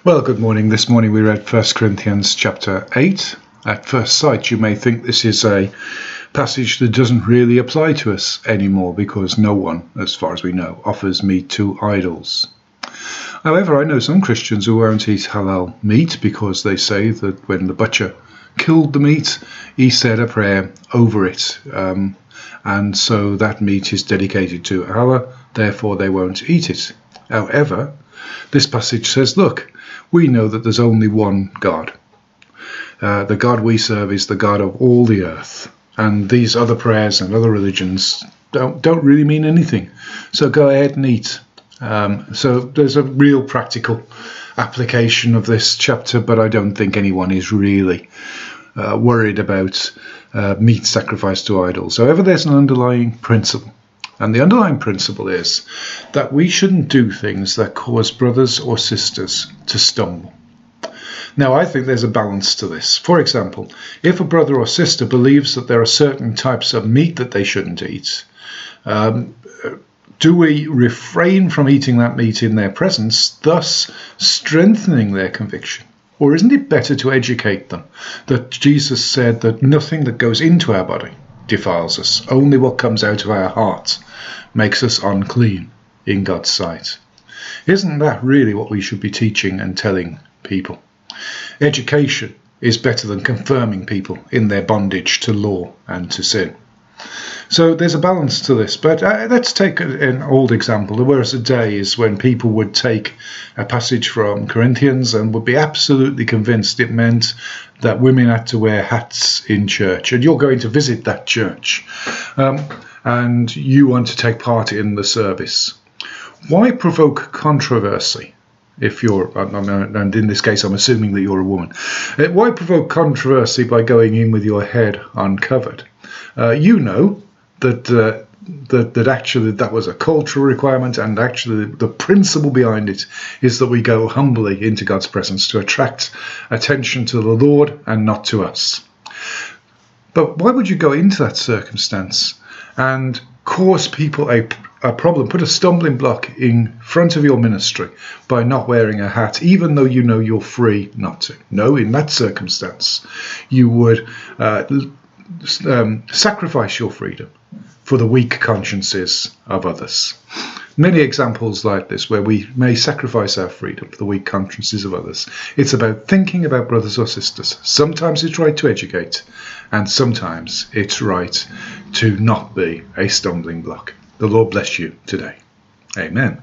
Well, good morning. This morning we read 1 Corinthians chapter 8. At first sight, you may think this is a passage that doesn't really apply to us anymore because no one, as far as we know, offers meat to idols. However, I know some Christians who won't eat halal meat because they say that when the butcher killed the meat, he said a prayer over it. And so that meat is dedicated to Allah, therefore they won't eat it. However, this passage says, look, we know that there's only one God. The God we serve is the God of all the earth. And these other prayers and other religions don't really mean anything. So go ahead and eat. So there's a real practical application of this chapter, but I don't think anyone is really worried about meat sacrificed to idols. However, there's an underlying principle. And the underlying principle is that we shouldn't do things that cause brothers or sisters to stumble. Now, I think there's a balance to this. For example, if a brother or sister believes that there are certain types of meat that they shouldn't eat, do we refrain from eating that meat in their presence, thus strengthening their conviction? Or isn't it better to educate them that Jesus said that nothing that goes into our body defiles us, only what comes out of our heart makes us unclean in God's sight? Isn't that really what we should be teaching and telling people? Education is better than confirming people in their bondage to law and to sin. So there's a balance to this, but let's take an old example. There was a day is when people would take a passage from Corinthians and would be absolutely convinced it meant that women had to wear hats in church. And you're going to visit that church and you want to take part in the service. Why provoke controversy? If you're, and in this case, I'm assuming that you're a woman. Why provoke controversy by going in with your head uncovered? You know that actually that was a cultural requirement, and actually the principle behind it is that we go humbly into God's presence to attract attention to the Lord and not to us. But why would you go into that circumstance and cause people a problem, put a stumbling block in front of your ministry by not wearing a hat, even though you know you're free not to? No, in that circumstance, you would sacrifice your freedom for the weak consciences of others. Many examples like this where we may sacrifice our freedom for the weak consciences of others. It's about thinking about brothers or sisters. Sometimes it's right to educate, and sometimes it's right to not be a stumbling block. The Lord bless you today. Amen.